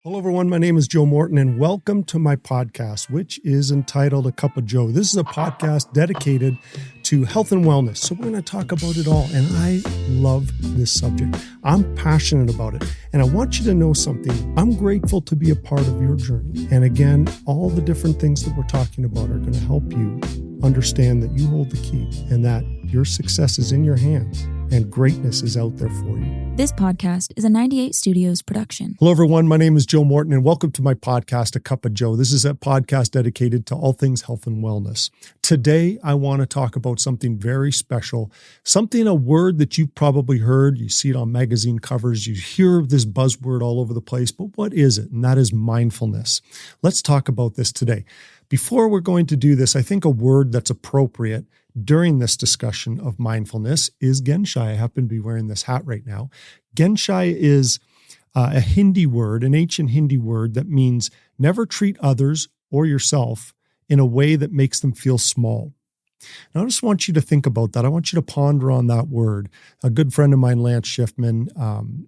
Hello, everyone. My name is Joe Morton, and welcome to my podcast, which is entitled A Cup of Joe. This is a podcast dedicated to health and wellness. So we're going to talk about it all. And I love this subject. I'm passionate about it. And I want you to know something. I'm grateful to be a part of your journey. And again, all the different things that we're talking about are going to help you understand that you hold the key and that your success is in your hands and greatness is out there for you. This podcast is a 98 Studios production. Hello, everyone. My name is Joe Morton, and welcome to my podcast, A Cup of Joe. This is a podcast dedicated to all things health and wellness. Today, I want to talk about something very special, a word that you've probably heard. You see it on magazine covers. You hear this buzzword all over the place, but what is it? And that is mindfulness. Let's talk about this today. Before we're going to do this, I think a word that's appropriate during this discussion of mindfulness is Genshai. I happen to be wearing this hat right now. Genshai is a Hindi word, an ancient Hindi word that means never treat others or yourself in a way that makes them feel small. Now, I just want you to think about that. I want you to ponder on that word. A good friend of mine, Lance Schiffman,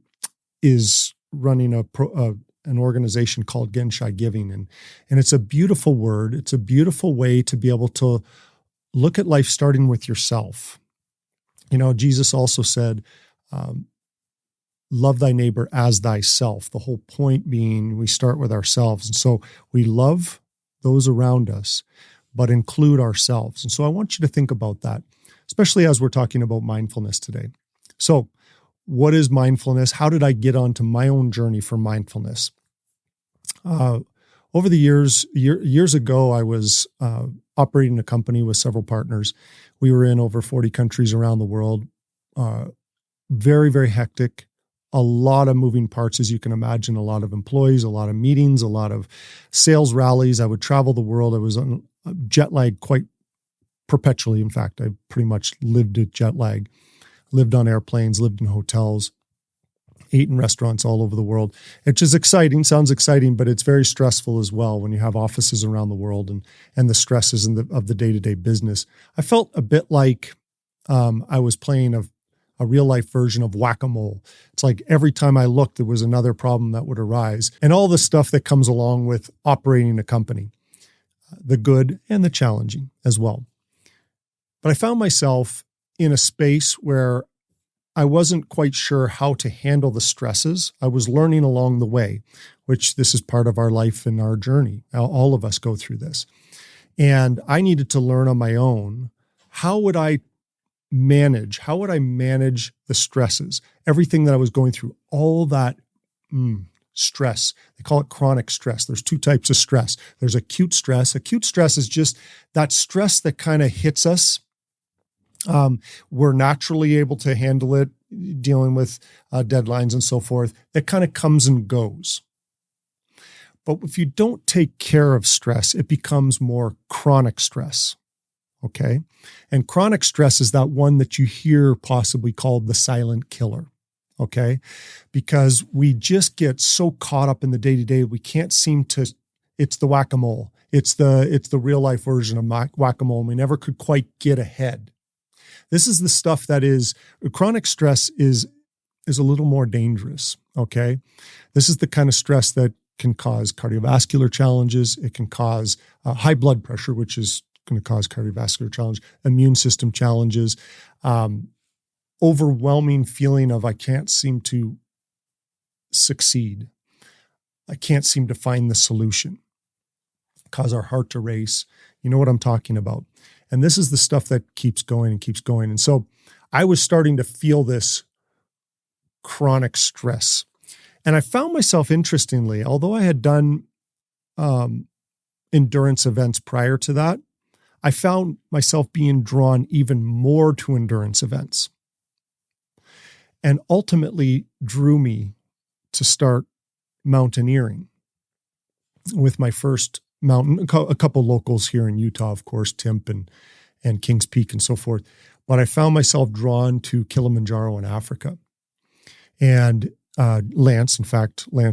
is running an organization called Genshai Giving, and it's a beautiful word. It's a beautiful way to be able to look at life starting with yourself. You know, Jesus also said, love thy neighbor as thyself. The whole point being we start with ourselves. And so we love those around us, but include ourselves. And so I want you to think about that, especially as we're talking about mindfulness today. So what is mindfulness? How did I get onto my own journey for mindfulness? Over the years ago, I was operating a company with several partners. We were in over 40 countries around the world. Very, very hectic. A lot of moving parts, as you can imagine, a lot of employees, a lot of meetings, a lot of sales rallies. I would travel the world. I was on jet lag quite perpetually. In fact, I pretty much lived at jet lag, lived on airplanes, lived in hotels, ate in restaurants all over the world, which is exciting, sounds exciting, but it's very stressful as well when you have offices around the world and the stresses of the day-to-day business. I felt a bit like I was playing a real-life version of whack-a-mole. It's like every time I looked, there was another problem that would arise, and all the stuff that comes along with operating a company, the good and the challenging as well. But I found myself in a space where I wasn't quite sure how to handle the stresses. I was learning along the way, which this is part of our life and our journey. All of us go through this. And I needed to learn on my own, how would I manage the stresses, everything that I was going through, all that stress. They call it chronic stress. There's two types of stress. There's acute stress. Acute stress is just that stress that kind of hits us. We're naturally able to handle it, dealing with deadlines and so forth. That kind of comes and goes. But if you don't take care of stress, it becomes more chronic stress. Okay? And chronic stress is that one that you hear possibly called the silent killer. Okay? Because we just get so caught up in the day-to-day, we can't seem to, it's the whack-a-mole. It's the real life version of whack-a-mole, and we never could quite get ahead. This is the stuff that is, chronic stress is a little more dangerous, okay? This is the kind of stress that can cause cardiovascular challenges. It can cause high blood pressure, which is going to cause cardiovascular challenge, immune system challenges, overwhelming feeling of I can't seem to succeed. I can't seem to find the solution. Cause our heart to race. You know what I'm talking about. And this is the stuff that keeps going and keeps going. And so I was starting to feel this chronic stress. And I found myself, interestingly, although I had done endurance events prior to that, I found myself being drawn even more to endurance events, and ultimately drew me to start mountaineering with my first mountain, a couple locals here in Utah, of course, Timp and Kings Peak and so forth. But I found myself drawn to Kilimanjaro in Africa. And Lance,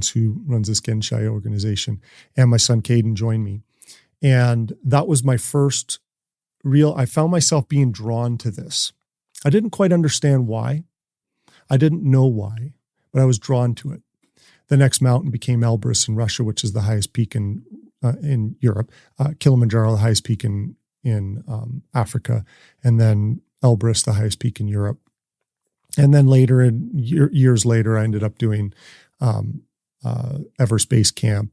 who runs this Genshai organization, and my son Caden joined me. And that was my first I found myself being drawn to this. I didn't quite understand why. I didn't know why, but I was drawn to it. The next mountain became Elbrus in Russia, which is the highest peak in Europe. Kilimanjaro, the highest peak in Africa, and then Elbrus, the highest peak in Europe. And then later, years later, I ended up doing Everest Base Camp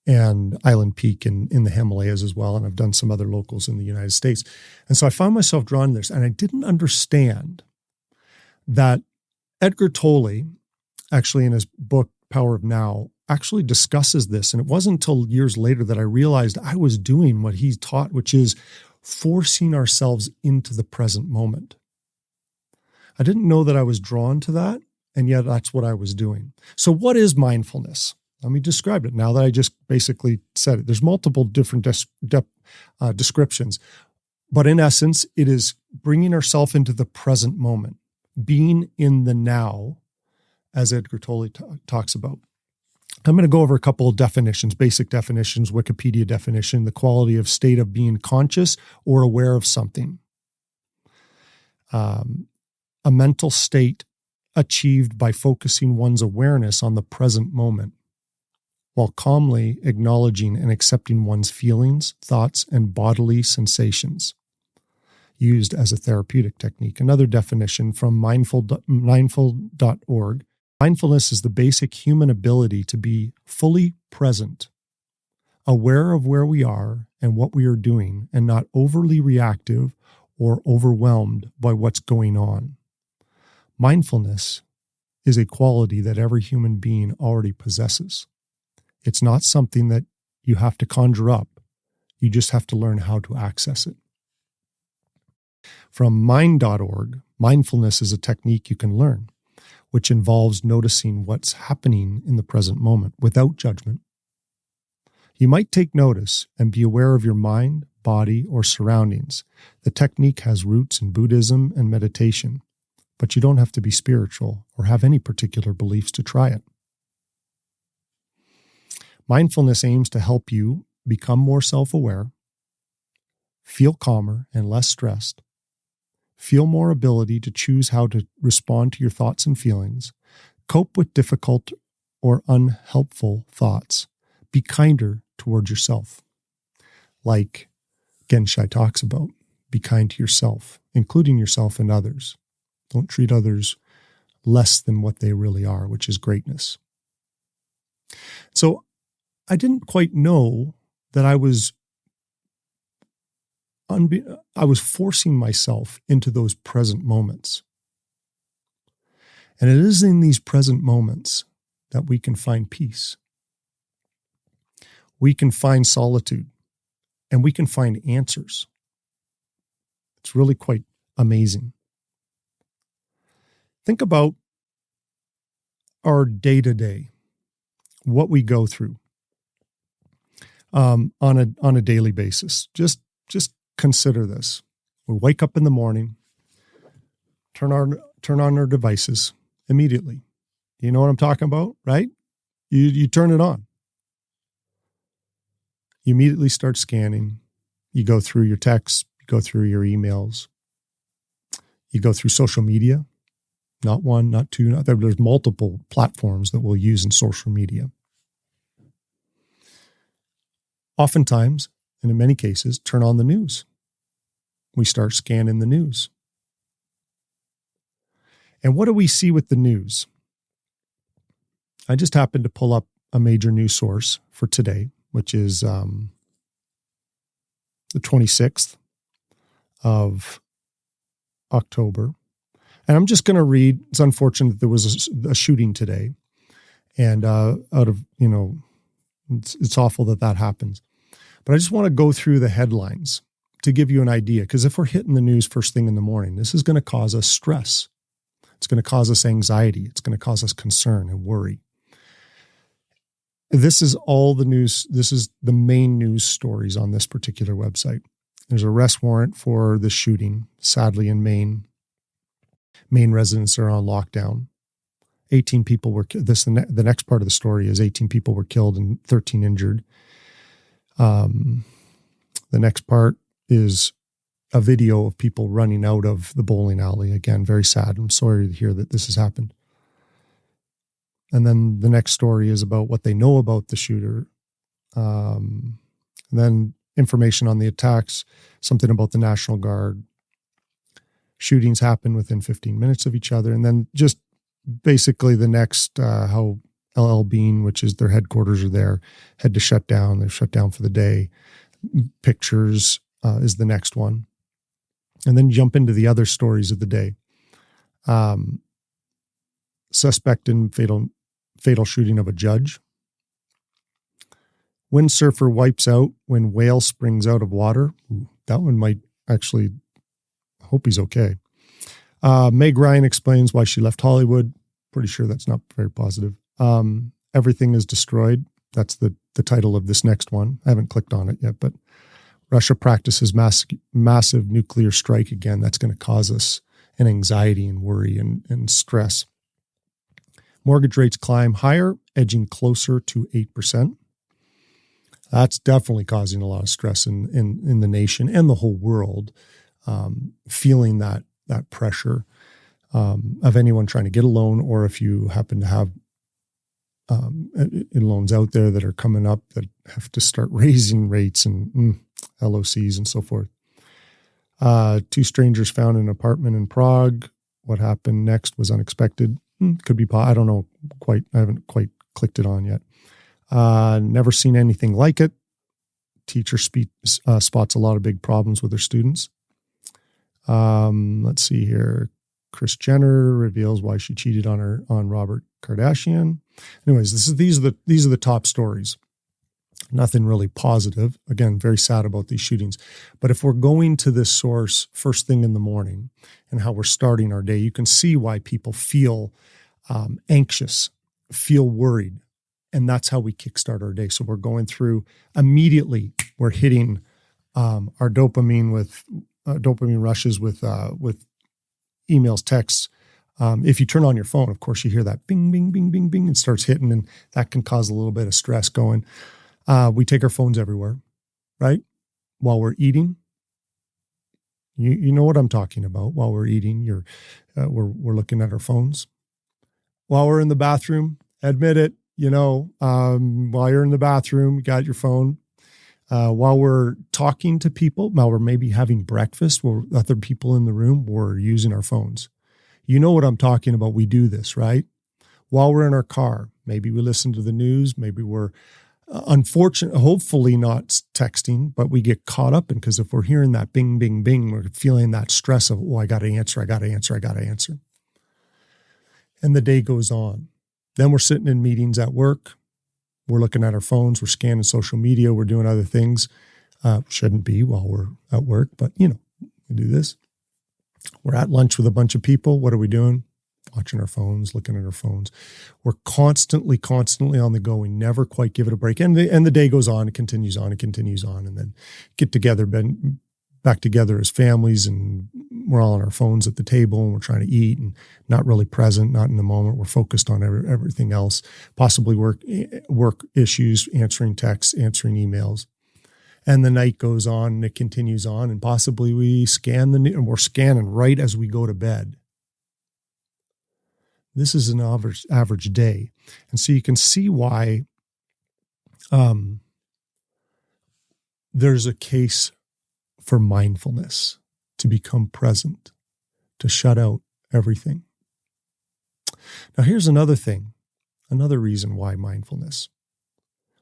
and Island Peak in the Himalayas as well. And I've done some other locals in the United States. And so I found myself drawn to this, and I didn't understand that Edgar Tolle, actually in his book, Power of Now, actually discusses this. And it wasn't until years later that I realized I was doing what he taught, which is forcing ourselves into the present moment. I didn't know that I was drawn to that, and yet that's what I was doing. So what is mindfulness? Let me describe it now that I just basically said it. There's multiple different descriptions, but in essence, it is bringing ourselves into the present moment, being in the now, as Edgar Tolle talks about. I'm going to go over a couple of definitions, basic definitions, Wikipedia definition, the quality of state of being conscious or aware of something. A mental state achieved by focusing one's awareness on the present moment, while calmly acknowledging and accepting one's feelings, thoughts, and bodily sensations, used as a therapeutic technique. Another definition from mindful.org. Mindfulness is the basic human ability to be fully present, aware of where we are and what we are doing, and not overly reactive or overwhelmed by what's going on. Mindfulness is a quality that every human being already possesses. It's not something that you have to conjure up. You just have to learn how to access it. From mind.org, mindfulness is a technique you can learn, which involves noticing what's happening in the present moment without judgment. You might take notice and be aware of your mind, body, or surroundings. The technique has roots in Buddhism and meditation, but you don't have to be spiritual or have any particular beliefs to try it. Mindfulness aims to help you become more self-aware, feel calmer and less stressed, feel more ability to choose how to respond to your thoughts and feelings, cope with difficult or unhelpful thoughts, be kinder towards yourself. Like Genshai talks about, be kind to yourself, including yourself and others. Don't treat others less than what they really are, which is greatness. So I didn't quite know that I was forcing myself into those present moments. And it is in these present moments that we can find peace. We can find solitude, and we can find answers. It's really quite amazing. Think about our day-to-day, what we go through on a daily basis. Just consider this. We wake up in the morning, turn on our devices immediately. You know what I'm talking about, right? You turn it on. You immediately start scanning. You go through your texts, you go through your emails, you go through social media. Not one, not two, there's multiple platforms that we'll use in social media. Oftentimes, and in many cases, turn on the news. We start scanning the news. And what do we see with the news? I just happened to pull up a major news source for today, which is the 26th of October. And I'm just going to read. It's unfortunate that there was a shooting today. And it's awful that happens. But I just want to go through the headlines to give you an idea. Because if we're hitting the news first thing in the morning, this is going to cause us stress. It's going to cause us anxiety. It's going to cause us concern and worry. This is all the news. This is the main news stories on this particular website. There's an arrest warrant for the shooting, sadly in Maine. Maine residents are on lockdown. 18 people were killed. The next part of the story is 18 people were killed and 13 injured. The next part is a video of people running out of the bowling alley. Again, very sad. I'm sorry to hear that this has happened. And then the next story is about what they know about the shooter. And then information on the attacks, something about the National Guard. Shootings happen within 15 minutes of each other. And then just basically the next, how LL Bean, which is their headquarters, are there, had to shut down. They're shut down for the day. Pictures is the next one. And then jump into the other stories of the day. Suspect in fatal shooting of a judge. Windsurfer wipes out when whale springs out of water. Ooh, that one might actually, I hope he's okay. Meg Ryan explains why she left Hollywood. Pretty sure that's not very positive. Everything is destroyed. That's the title of this next one. I haven't clicked on it yet, but Russia practices massive nuclear strike again. That's going to cause us an anxiety and worry and stress. Mortgage rates climb higher, edging closer to 8%. That's definitely causing a lot of stress in the nation and the whole world, feeling that pressure of anyone trying to get a loan, or if you happen to have in loans out there that are coming up that have to start raising rates and LOCs and so forth. 2 strangers found in an apartment in Prague. What happened next was unexpected. Could be, I don't know quite. I haven't quite clicked it on yet. Never seen anything like it. Teacher spots a lot of big problems with her students. Let's see here. Kris Jenner reveals why she cheated on Robert Kardashian. Anyways, these are the top stories. Nothing really positive. Again, very sad about these shootings. But if we're going to this source first thing in the morning and how we're starting our day, you can see why people feel anxious, feel worried. And that's how we kickstart our day. So we're going through immediately. We're hitting our dopamine with dopamine rushes with emails, texts. If you turn on your phone, of course, you hear that bing, bing, bing, bing, bing, and starts hitting, and that can cause a little bit of stress going. We take our phones everywhere, right? While we're eating. You know what I'm talking about. While we're eating, we're looking at our phones. While we're in the bathroom, admit it. While you're in the bathroom, you got your phone. While we're talking to people, while we're maybe having breakfast with other people in the room, we're using our phones. You know what I'm talking about. We do this, right? While we're in our car, maybe we listen to the news. Maybe we're hopefully not texting, but we get caught up in, because if we're hearing that bing, bing, bing, we're feeling that stress of, I got to answer. And the day goes on. Then we're sitting in meetings at work. We're looking at our phones. We're scanning social media. We're doing other things. Shouldn't be while we're at work, but we do this. We're at lunch with a bunch of people. What are we doing? Watching our phones, looking at our phones. We're constantly on the go. We never quite give it a break. And the day goes on. It continues on. And then get together, back together as families, and we're all on our phones at the table, and we're trying to eat and not really present, not in the moment. We're focused on everything else, possibly work issues, answering texts, answering emails. And the night goes on and it continues on, and possibly we scan and we're scanning right as we go to bed. This is an average day. And so you can see why there's a case for mindfulness, to become present, to shut out everything. Now, here's another thing, another reason why mindfulness.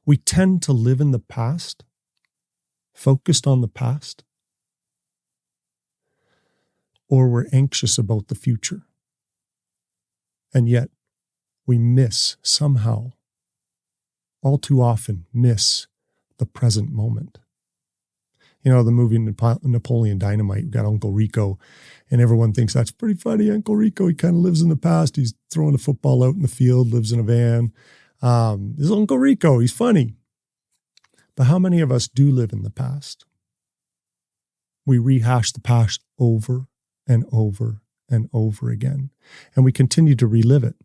We tend to live in the past, focused on the past, or we're anxious about the future. And yet we somehow, all too often miss the present moment. The movie Napoleon Dynamite, we got Uncle Rico, and everyone thinks that's pretty funny. Uncle Rico, he kind of lives in the past. He's throwing the football out in the field, lives in a van. This is Uncle Rico. He's funny. But how many of us do live in the past? We rehash the past over and over and over again, and we continue to relive it.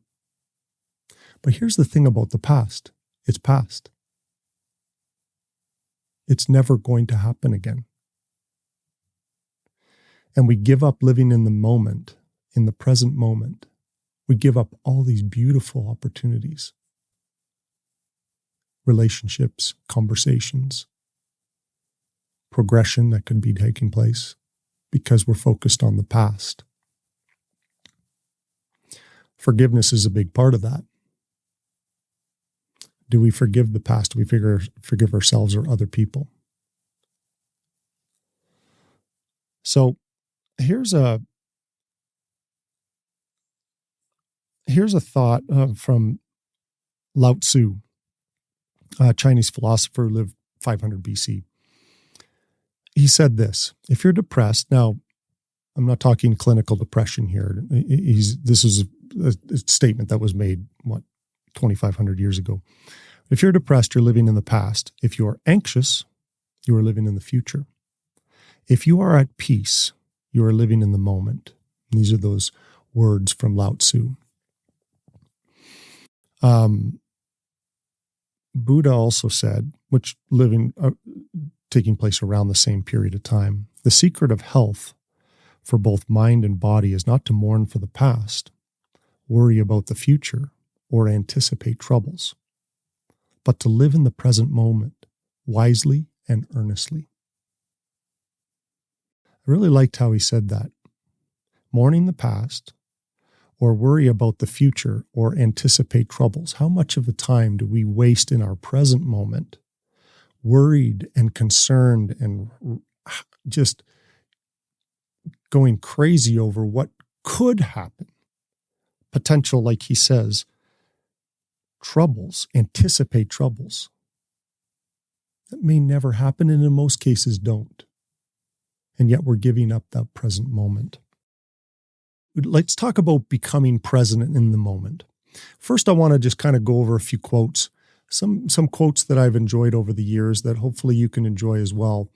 But here's the thing about the past. It's past. It's never going to happen again. And we give up living in the moment, in the present moment, We give up all these beautiful opportunities, relationships, conversations, progression that could be taking place because we're focused on the past. Forgiveness is a big part of that. Do we forgive the past? Do we forgive ourselves or other people? So here's a thought from Lao Tzu, a Chinese philosopher who lived 500 BC. He said this: if you're depressed, now I'm not talking clinical depression here. This is a statement that was made, 2,500 years ago. If you're depressed, you're living in the past. If you are anxious, you are living in the future. If you are at peace, you are living in the moment. And these are those words from Lao Tzu. Buddha also said, which taking place around the same period of time, the secret of health for both mind and body is not to mourn for the past, worry about the future, or anticipate troubles, but to live in the present moment wisely and earnestly. I really liked how he said that. Mourning the past, or worry about the future, or anticipate troubles. How much of the time do we waste in our present moment, worried and concerned and just going crazy over what could happen? Potential, like he says, troubles, anticipate troubles. That may never happen, and in most cases don't. And yet we're giving up that present moment. Let's talk about becoming present in the moment. First, I want to just kind of go over a few quotes, some quotes that I've enjoyed over the years that hopefully you can enjoy as well,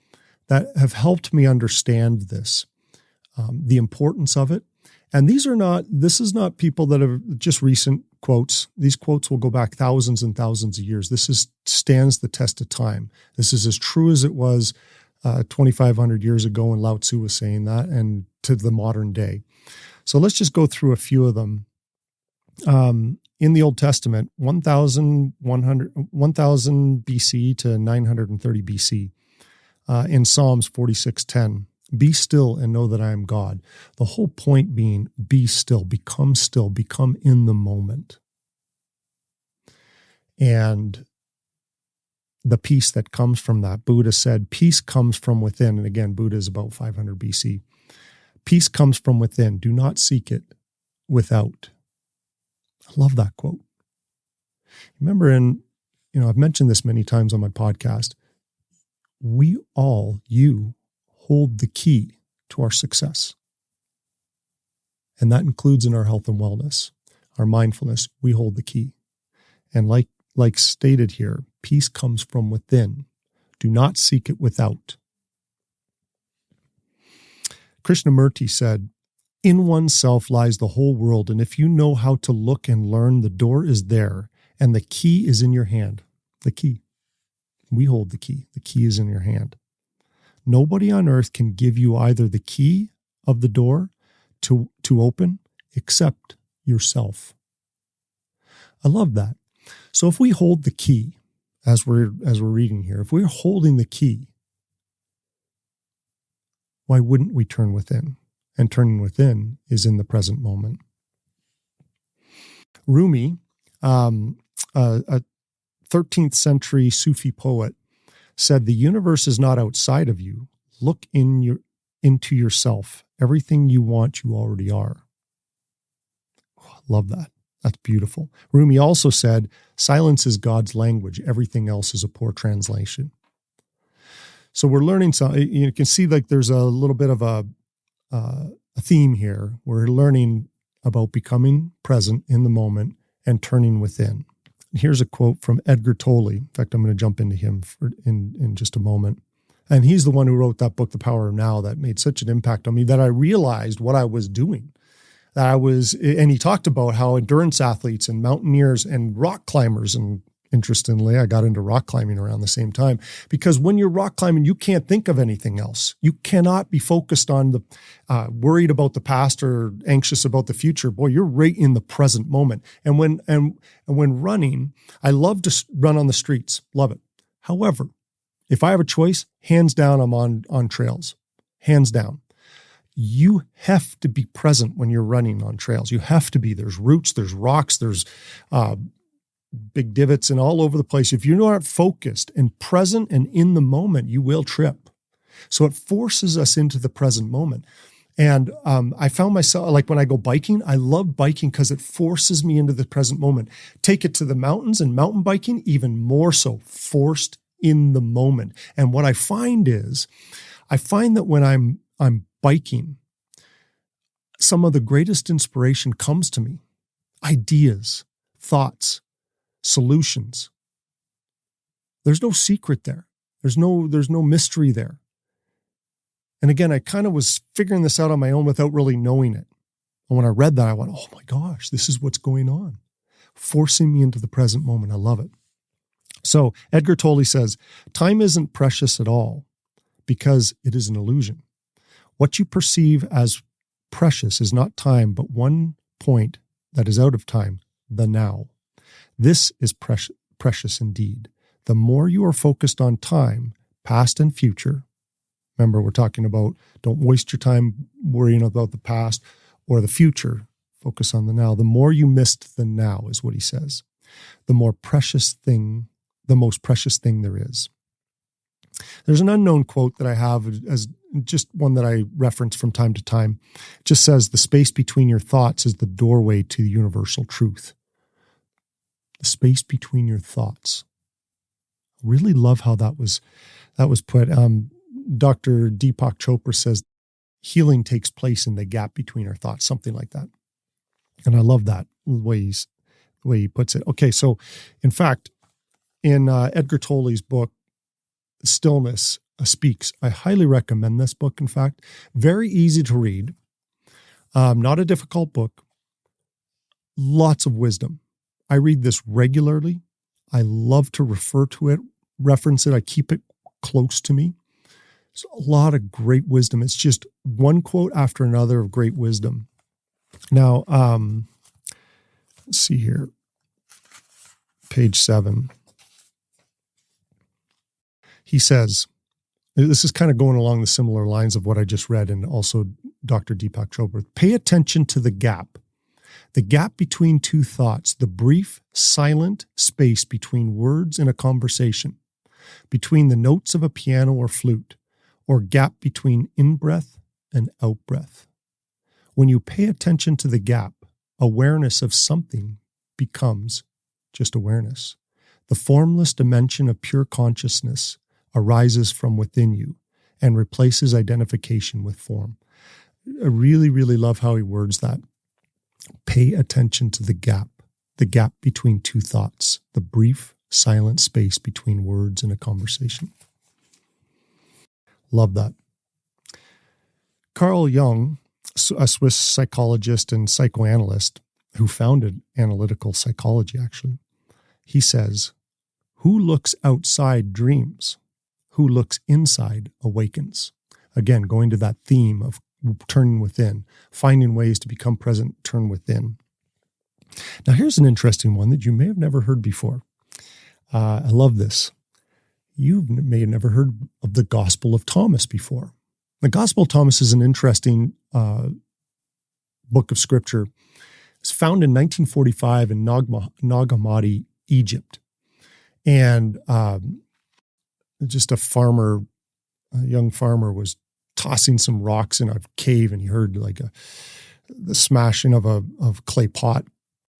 that have helped me understand this, the importance of it. And this is not people that are just recent quotes. These quotes will go back thousands and thousands of years. Stands the test of time. This is as true as it was 2,500 years ago when Lao Tzu was saying that, and to the modern day. So let's just go through a few of them. In the Old Testament, 1,000 BC to 930 BC. In Psalms 46:10, be still and know that I am God. The whole point being, be still, become in the moment. And the peace that comes from that, Buddha said, peace comes from within. And again, Buddha is about 500 BC. Peace comes from within. Do not seek it without. I love that quote. Remember, I've mentioned this many times on my podcast. You hold the key to our success. And that includes in our health and wellness, our mindfulness, we hold the key. And like stated here, peace comes from within. Do not seek it without. Krishnamurti said, in oneself lies the whole world, and if you know how to look and learn, the door is there, and the key is in your hand. The key. We hold the key. The key is in your hand. Nobody on earth can give you either the key of the door to open except yourself. I love that. So if we hold the key, as we're reading here, if we're holding the key, why wouldn't we turn within? And turning within is in the present moment. Rumi, a 13th century Sufi poet, said, the universe is not outside of you. Look into yourself. Everything you want, you already are. Oh, I love that. That's beautiful. Rumi also said, silence is God's language. Everything else is a poor translation. So we're learning something. You can see like there's a little bit of a theme here. We're learning about becoming present in the moment and turning within. Here's a quote from Edgar Tolle. In fact, I'm going to jump into him in just a moment. And he's the one who wrote that book, The Power of Now, that made such an impact on me that I realized what I was doing. And he talked about how endurance athletes and mountaineers and rock climbers and Interestingly, I got into rock climbing around the same time, because when you're rock climbing, you can't think of anything else. You cannot be focused on the worried about the past or anxious about the future. Boy, you're right in the present moment. And when running, I love to run on the streets. Love it. However, if I have a choice, hands down, I'm on trails. Hands down. You have to be present when you're running on trails. You have to be. There's roots, there's rocks, there's big divots and all over the place. If you're not focused and present and in the moment, you will trip. So it forces us into the present moment. And I found myself, like when I go biking, I love biking because it forces me into the present moment. Take it to the mountains and mountain biking, even more so, forced in the moment. And what I find is, that when I'm biking, some of the greatest inspiration comes to me. Ideas, thoughts, solutions. There's no secret there. There's no mystery there. And again, I kind of was figuring this out on my own without really knowing it. And when I read that, I went, oh my gosh, this is what's going on. Forcing me into the present moment. I love it. So Edgar Tolle says, time isn't precious at all because it is an illusion. What you perceive as precious is not time, but one point that is out of time, the now. This is precious indeed. The more you are focused on time, past and future, remember we're talking about don't waste your time worrying about the past or the future, focus on the now. The more you missed the now is what he says. The most precious thing there is. There's an unknown quote that I have as just one that I reference from time to time. It just says, the space between your thoughts is the doorway to universal truth. The space between your thoughts. Really love how that was put. Dr. Deepak Chopra says healing takes place in the gap between our thoughts, something like that. And I love that the way he puts it. Okay, so in fact, in Edgar Tolle's book, Stillness Speaks, I highly recommend this book. In fact, very easy to read, not a difficult book, lots of wisdom. I read this regularly. I love to reference it. I keep it close to me. It's a lot of great wisdom. It's just one quote after another of great wisdom. Now, let's see here. Page 7. He says, this is kind of going along the similar lines of what I just read and also Dr. Deepak Chopra. Pay attention to the gap between two thoughts, the brief, silent space between words in a conversation, between the notes of a piano or flute, or gap between in-breath and out-breath. When you pay attention to the gap, awareness of something becomes just awareness. The formless dimension of pure consciousness arises from within you and replaces identification with form. I really, really love how he words that. Pay attention to the gap between two thoughts, the brief, silent space between words in a conversation. Love that. Carl Jung, a Swiss psychologist and psychoanalyst who founded analytical psychology, actually, he says, who looks outside dreams, who looks inside awakens. Again, going to that theme of turning within, finding ways to become present, turn within. Now, here's an interesting one that you may have never heard before. I love this. You may have never heard of the Gospel of Thomas before. The Gospel of Thomas is an interesting book of scripture. It's found in 1945 in Nag Hammadi, Egypt. And just a young farmer was tossing some rocks in a cave, and he heard like the smashing of a clay pot.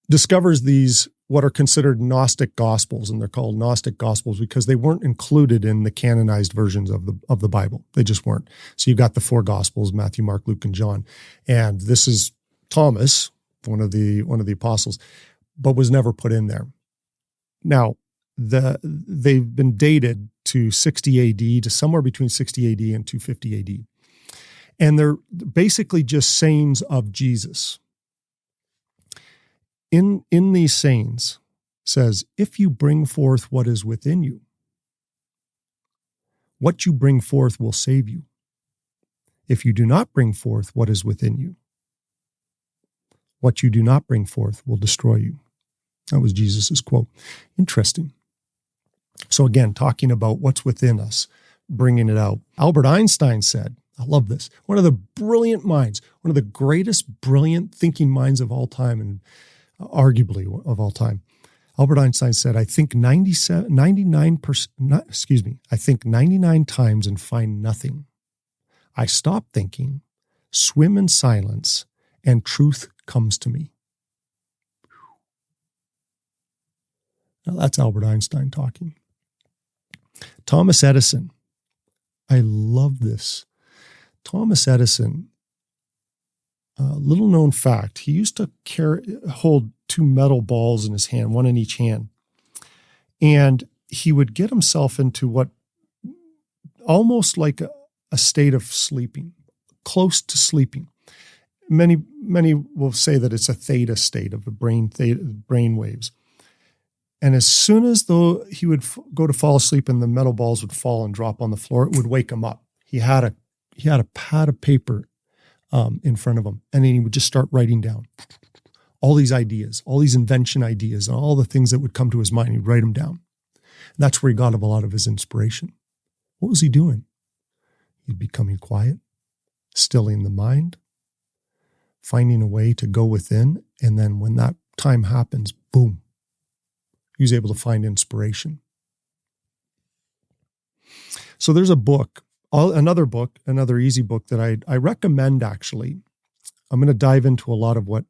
Discovers these what are considered Gnostic Gospels, and they're called Gnostic Gospels because they weren't included in the canonized versions of the Bible. They just weren't. So you've got the four Gospels: Matthew, Mark, Luke, and John. And this is Thomas, one of the apostles, but was never put in there. Now, they've been dated to 60 AD, to somewhere between 60 AD and 250 AD. And they're basically just sayings of Jesus. In these sayings, says, if you bring forth what is within you, what you bring forth will save you. If you do not bring forth what is within you, what you do not bring forth will destroy you. That was Jesus's quote. Interesting. So again, talking about what's within us, bringing it out. Albert Einstein said, I love this, one of the brilliant minds, one of the greatest brilliant thinking minds of all time, and arguably of all time. Albert Einstein said, I think 99 times and find nothing. I stop thinking, swim in silence, and truth comes to me. Now that's Albert Einstein talking. Thomas Edison. I love this. Thomas Edison, little known fact, he used to hold two metal balls in his hand, one in each hand. And he would get himself into what almost like a state of sleeping, close to sleeping. Many will say that it's a theta state of the brain waves. And as soon as though he would go to fall asleep and the metal balls would fall and drop on the floor, it would wake him up. He had a pad of paper in front of him, and then he would just start writing down all these ideas, all these invention ideas, and all the things that would come to his mind. He'd write them down. And that's where he got a lot of his inspiration. What was he doing? He'd becoming quiet, stilling the mind, finding a way to go within, and then when that time happens, boom, he was able to find inspiration. So there's a book, another easy book that I recommend, actually. I'm going to dive into a lot of what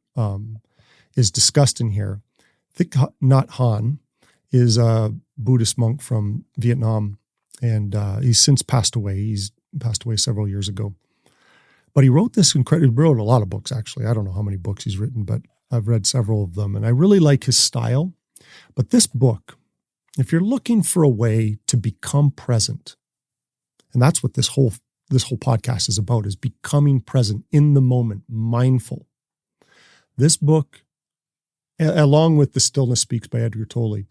is discussed in here. Thich Nhat Hanh is a Buddhist monk from Vietnam, and he's since passed away. He's passed away several years ago. But he wrote this he wrote a lot of books, actually. I don't know how many books he's written, but I've read several of them, and I really like his style. But this book, if you're looking for a way to become present, and that's what this whole podcast is about, is becoming present in the moment, mindful. This book, along with The Stillness Speaks by Edgar Tolle,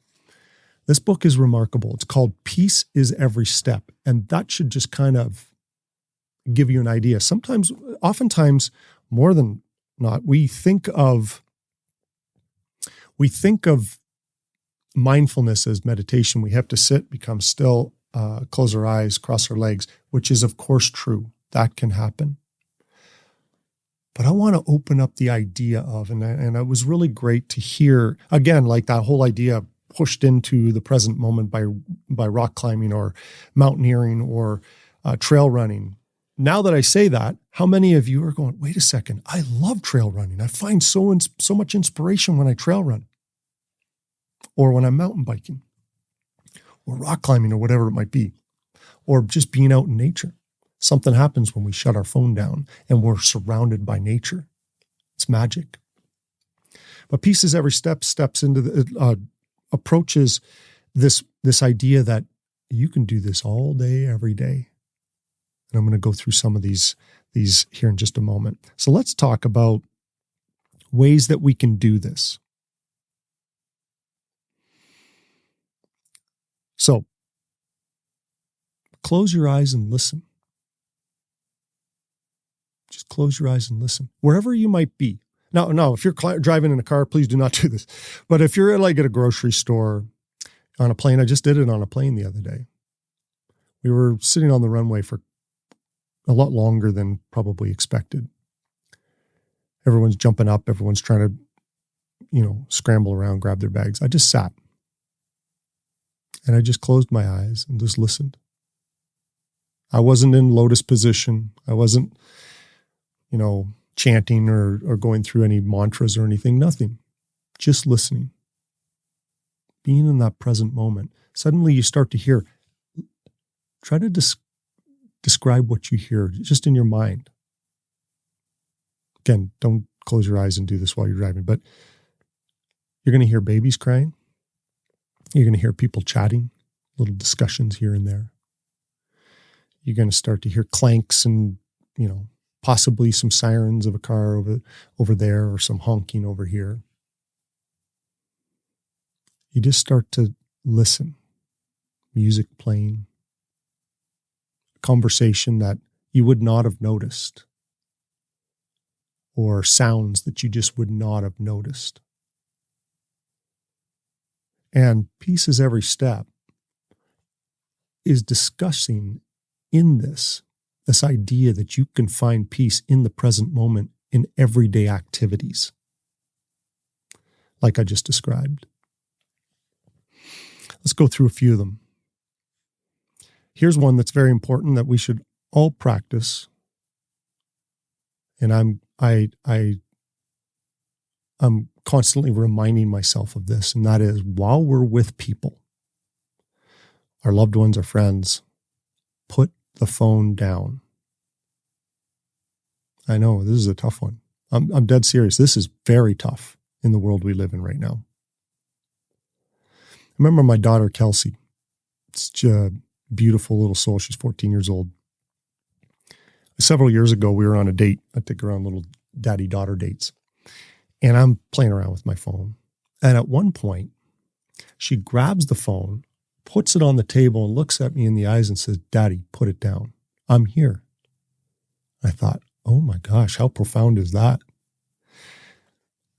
this book is remarkable. It's called Peace is Every Step. And that should just kind of give you an idea. Oftentimes, more than not, we think of mindfulness as meditation. We have to sit, become still, close our eyes, cross our legs, which is of course true. That can happen. But I want to open up the idea of, and it was really great to hear, again, like that whole idea pushed into the present moment by rock climbing or mountaineering or trail running. Now that I say that, how many of you are going, wait a second, I love trail running. I find so much inspiration when I trail run or when I'm mountain biking or rock climbing or whatever it might be, or just being out in nature. Something happens when we shut our phone down and we're surrounded by nature. It's magic. But Peace is Every Step steps into the approaches this idea that you can do this all day, every day. And I'm going to go through some of these here in just a moment. So let's talk about ways that we can do this. So close your eyes and listen. Just close your eyes and listen. Wherever you might be. Now, if you're driving in a car, please do not do this. But if you're like at a grocery store, on a plane, I just did it on a plane the other day. We were sitting on the runway for a lot longer than probably expected. Everyone's jumping up. Everyone's trying to, scramble around, grab their bags. I just sat. And I just closed my eyes and just listened. I wasn't in lotus position. I wasn't, chanting or going through any mantras or anything. Nothing. Just listening. Being in that present moment. Suddenly you start to hear. Try to describe what you hear just in your mind. Again, don't close your eyes and do this while you're driving, but you're going to hear babies crying. You're going to hear people chatting, little discussions here and there. You're going to start to hear clanks and, possibly some sirens of a car over there or some honking over here. You just start to listen. Music playing, conversation that you would not have noticed, or sounds that you just would not have noticed. And peace is every step is discussing in this idea that you can find peace in the present moment in everyday activities, like I just described. Let's go through a few of them. Here's one that's very important that we should all practice. And I'm constantly reminding myself of this, and that is, while we're with people, our loved ones, our friends, put the phone down. I know this is a tough one. I'm dead serious. This is very tough in the world we live in right now. I remember my daughter, Kelsey. It's a beautiful little soul. She's 14 years old. Several years ago, we were on a date. I take her on little daddy-daughter dates. And I'm playing around with my phone. And at one point, she grabs the phone, puts it on the table, and looks at me in the eyes and says, "Daddy, put it down. I'm here." I thought, oh my gosh, how profound is that?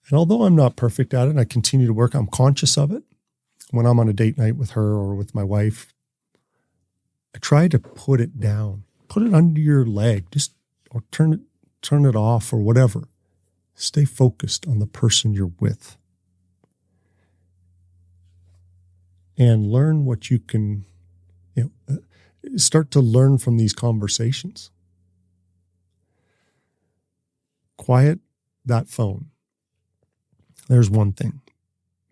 And although I'm not perfect at it, and I continue to work, I'm conscious of it. When I'm on a date night with her or with my wife, I try to put it down. Put it under your leg, or turn it off or whatever. Stay focused on the person you're with. And learn what you can, start to learn from these conversations. Quiet that phone. There's one thing.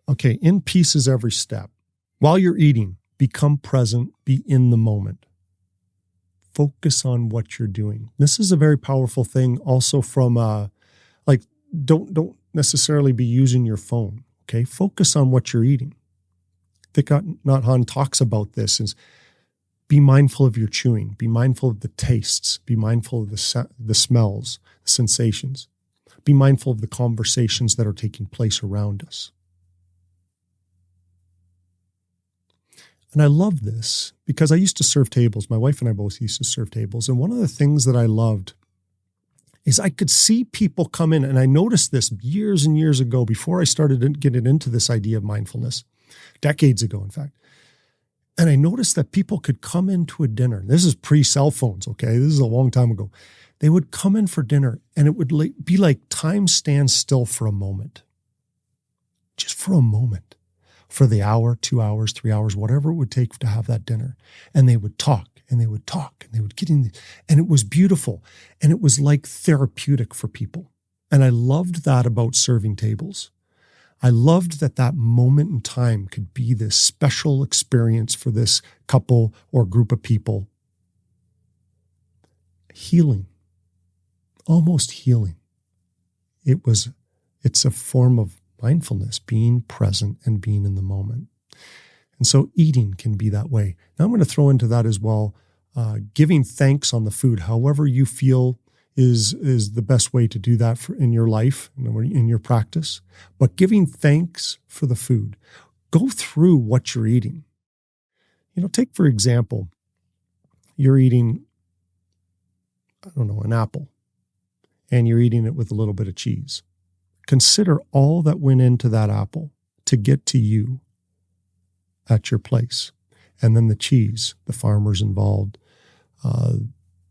Okay, in peace is every step. While you're eating, become present, be in the moment. Focus on what you're doing. This is a very powerful thing also from, don't necessarily be using your phone, okay? Focus on what you're eating. Thich Nhat Hanh talks about this is be mindful of your chewing, be mindful of the tastes, be mindful of the smells, the sensations, be mindful of the conversations that are taking place around us. And I love this because I used to serve tables. My wife and I both used to serve tables. And one of the things that I loved is I could see people come in, and I noticed this years and years ago before I started getting into this idea of mindfulness, decades ago, in fact. And I noticed that people could come into a dinner. This is pre-cell phones, okay? This is a long time ago. They would come in for dinner, and it would be like time stands still for a moment. Just for a moment. For the hour, 2 hours, 3 hours, whatever it would take to have that dinner. And they would talk, and they would talk, and they would get in. And it was beautiful. And it was like therapeutic for people. And I loved that about serving tables. I loved that moment in time could be this special experience for this couple or group of people. Healing. Almost healing. It's a form of mindfulness, being present and being in the moment. And so eating can be that way. Now I'm going to throw into that as well, giving thanks on the food, however you feel is the best way to do that in your life, in your practice. But giving thanks for the food. Go through what you're eating. Take, for example, you're eating, an apple, and you're eating it with a little bit of cheese. Consider all that went into that apple to get to you at your place. And then the cheese, the farmers involved,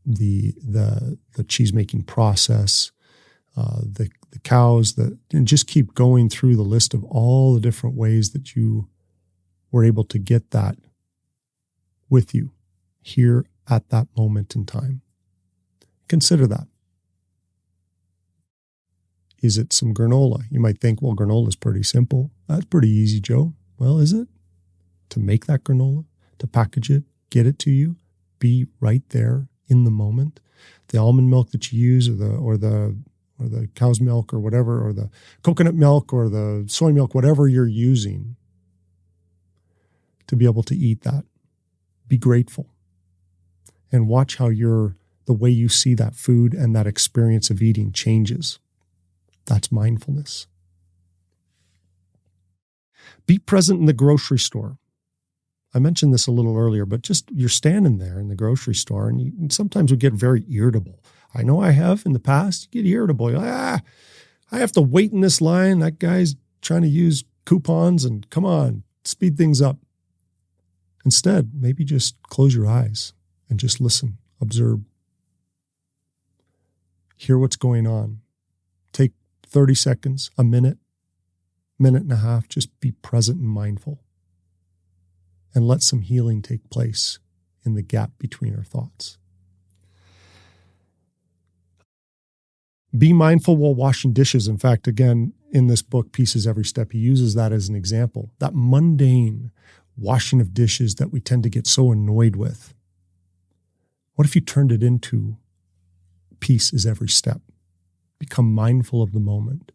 the cheese making process, the cows, and just keep going through the list of all the different ways that you were able to get that with you here at that moment in time. Consider that. Is it some granola? You might think, well, granola is pretty simple. That's pretty easy, Joe. Well, is it? To make that granola, to package it, get it to you, be right there in the moment. The almond milk that you use, or the cow's milk or whatever, or the coconut milk or the soy milk, whatever you're using, to be able to eat that. Be grateful. And watch how the way you see that food and that experience of eating changes. That's mindfulness. Be present in the grocery store. I mentioned this a little earlier, but just you're standing there in the grocery store and sometimes we get very irritable. I know I have in the past. You get irritable. You're like, I have to wait in this line. That guy's trying to use coupons and come on, speed things up. Instead, maybe just close your eyes and just listen, observe. Hear what's going on. Take 30 seconds, a minute, minute and a half, just be present and mindful. And let some healing take place in the gap between our thoughts. Be mindful while washing dishes. In fact, again, in this book, Pieces Every Step, he uses that as an example. That mundane washing of dishes that we tend to get so annoyed with. What if you turned it into peace is every step? Become mindful of the moment.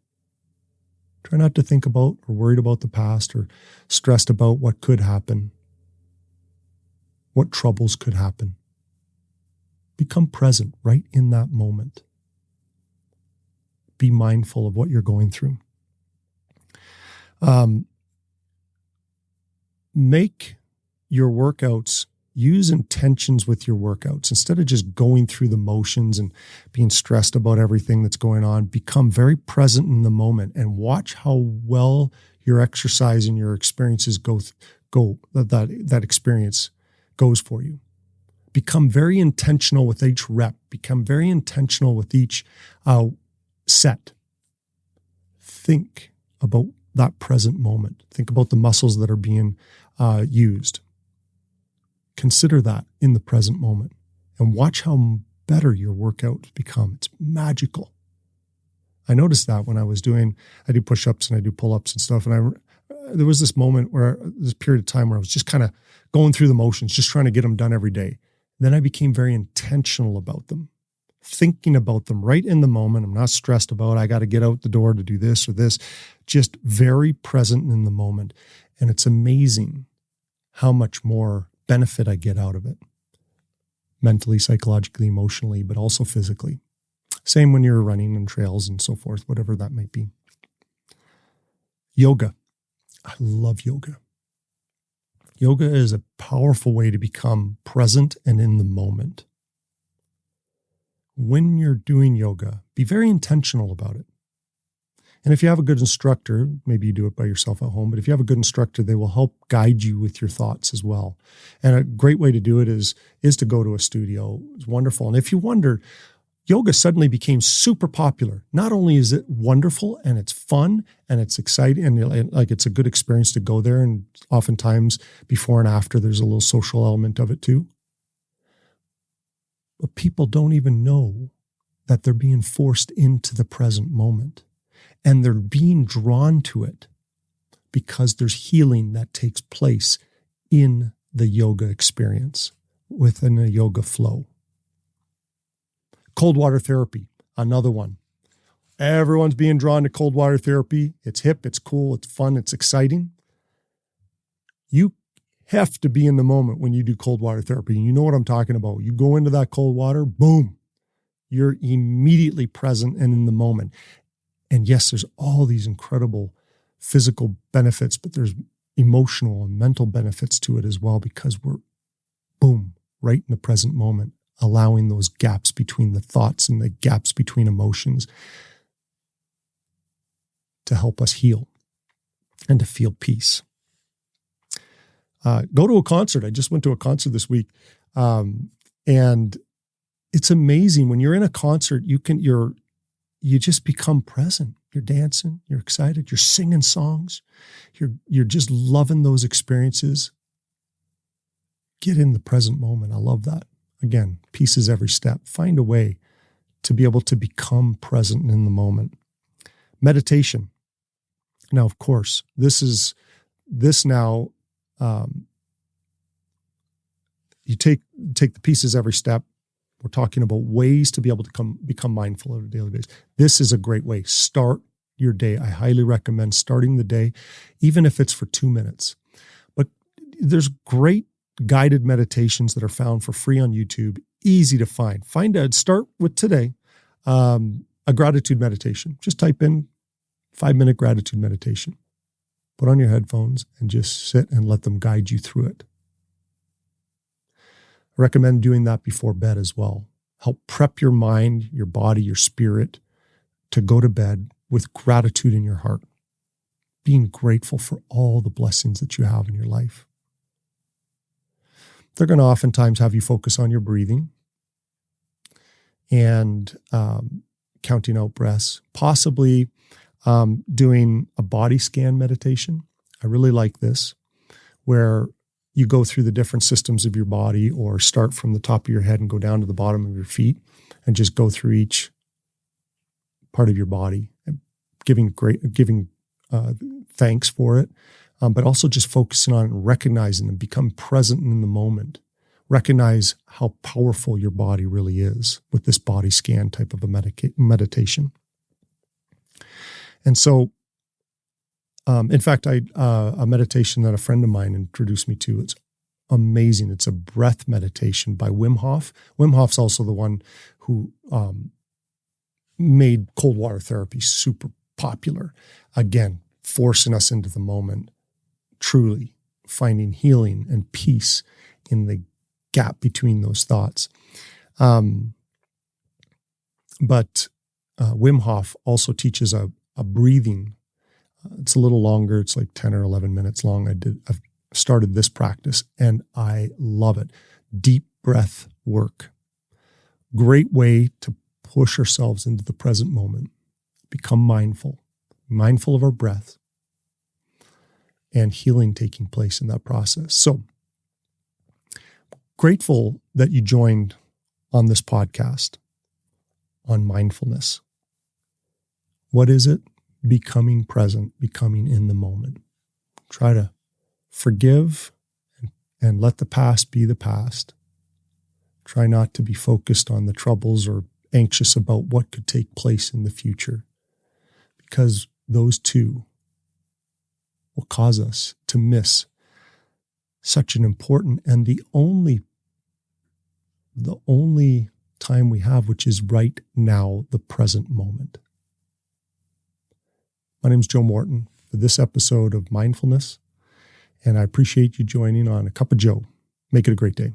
Try not to think about or worried about the past or stressed about what could happen, what troubles could happen. Become present right in that moment. Be mindful of what you're going through. Make your workouts, use intentions with your workouts. Instead of just going through the motions and being stressed about everything that's going on, become very present in the moment and watch how well your exercise and your experiences that experience goes for you. Become very intentional with each rep. Become very intentional with each set. Think about that present moment. Think about the muscles that are being used. Consider that in the present moment and watch how better your workouts become. It's magical. I noticed that when I do push-ups and I do pull-ups and stuff. And there was this period of time where I was just kind of going through the motions, just trying to get them done every day. Then I became very intentional about them, thinking about them right in the moment. I'm not stressed about, I got to get out the door to do this or this, just very present in the moment. And it's amazing how much more benefit I get out of it. Mentally, psychologically, emotionally, but also physically. Same when you're running in trails and so forth, whatever that might be. Yoga. I love yoga. Yoga is a powerful way to become present and in the moment. When you're doing yoga, be very intentional about it. And if you have a good instructor, maybe you do it by yourself at home, but if you have a good instructor, they will help guide you with your thoughts as well. And a great way to do it is to go to a studio. It's wonderful. And if you wonder, yoga suddenly became super popular. Not only is it wonderful and it's fun and it's exciting and like it's a good experience to go there, and oftentimes before and after there's a little social element of it too. But people don't even know that they're being forced into the present moment. And they're being drawn to it because there's healing that takes place in the yoga experience, within a yoga flow. Cold water therapy, another one. Everyone's being drawn to cold water therapy. It's hip, it's cool, it's fun, it's exciting. You have to be in the moment when you do cold water therapy. And you know what I'm talking about. You go into that cold water, boom, you're immediately present and in the moment. And yes, there's all these incredible physical benefits, but there's emotional and mental benefits to it as well, because we're, boom, right in the present moment, allowing those gaps between the thoughts and the gaps between emotions to help us heal and to feel peace. Go to a concert. I just went to a concert this week. And it's amazing when you're in a concert, you just become present. You're dancing, you're excited, you're singing songs, you're just loving those experiences. Get in the present moment. I love that. Again, pieces every step. Find a way to be able to become present in the moment. Meditation. Now, of course, you take the pieces every step. We're talking about ways to be able to become mindful on a daily basis. This is a great way. Start your day. I highly recommend starting the day, even if it's for 2 minutes. But there's great guided meditations that are found for free on YouTube, easy to find. Start with today, a gratitude meditation. Just type in 5-minute gratitude meditation. Put on your headphones and just sit and let them guide you through it. I recommend doing that before bed as well. Help prep your mind, your body, your spirit to go to bed with gratitude in your heart, being grateful for all the blessings that you have in your life. They're going to oftentimes have you focus on your breathing and counting out breaths, possibly doing a body scan meditation. I really like this, where you go through the different systems of your body, or start from the top of your head and go down to the bottom of your feet and just go through each part of your body, giving thanks for it, but also just focusing on recognizing and become present in the moment. Recognize how powerful your body really is with this body scan type of a meditation. And so, in fact, a meditation that a friend of mine introduced me to, it's amazing. It's a breath meditation by Wim Hof. Wim Hof's also the one who made cold water therapy super popular. Again, forcing us into the moment, truly finding healing and peace in the gap between those thoughts. But Wim Hof also teaches a breathing. It's a little longer. It's like 10 or 11 minutes long. I've started this practice and I love it. Deep breath work. Great way to push ourselves into the present moment. Become mindful of our breath, and healing taking place in that process. So grateful that you joined on this podcast on mindfulness. What is it? Becoming present, becoming in the moment. Try to forgive and let the past be the past. Try not to be focused on the troubles or anxious about what could take place in the future, because those two will cause us to miss such an important and the only time we have, which is right now, the present moment. My name is Joe Morton for this episode of Mindfulness, and I appreciate you joining on A Cup of Joe. Make it a great day.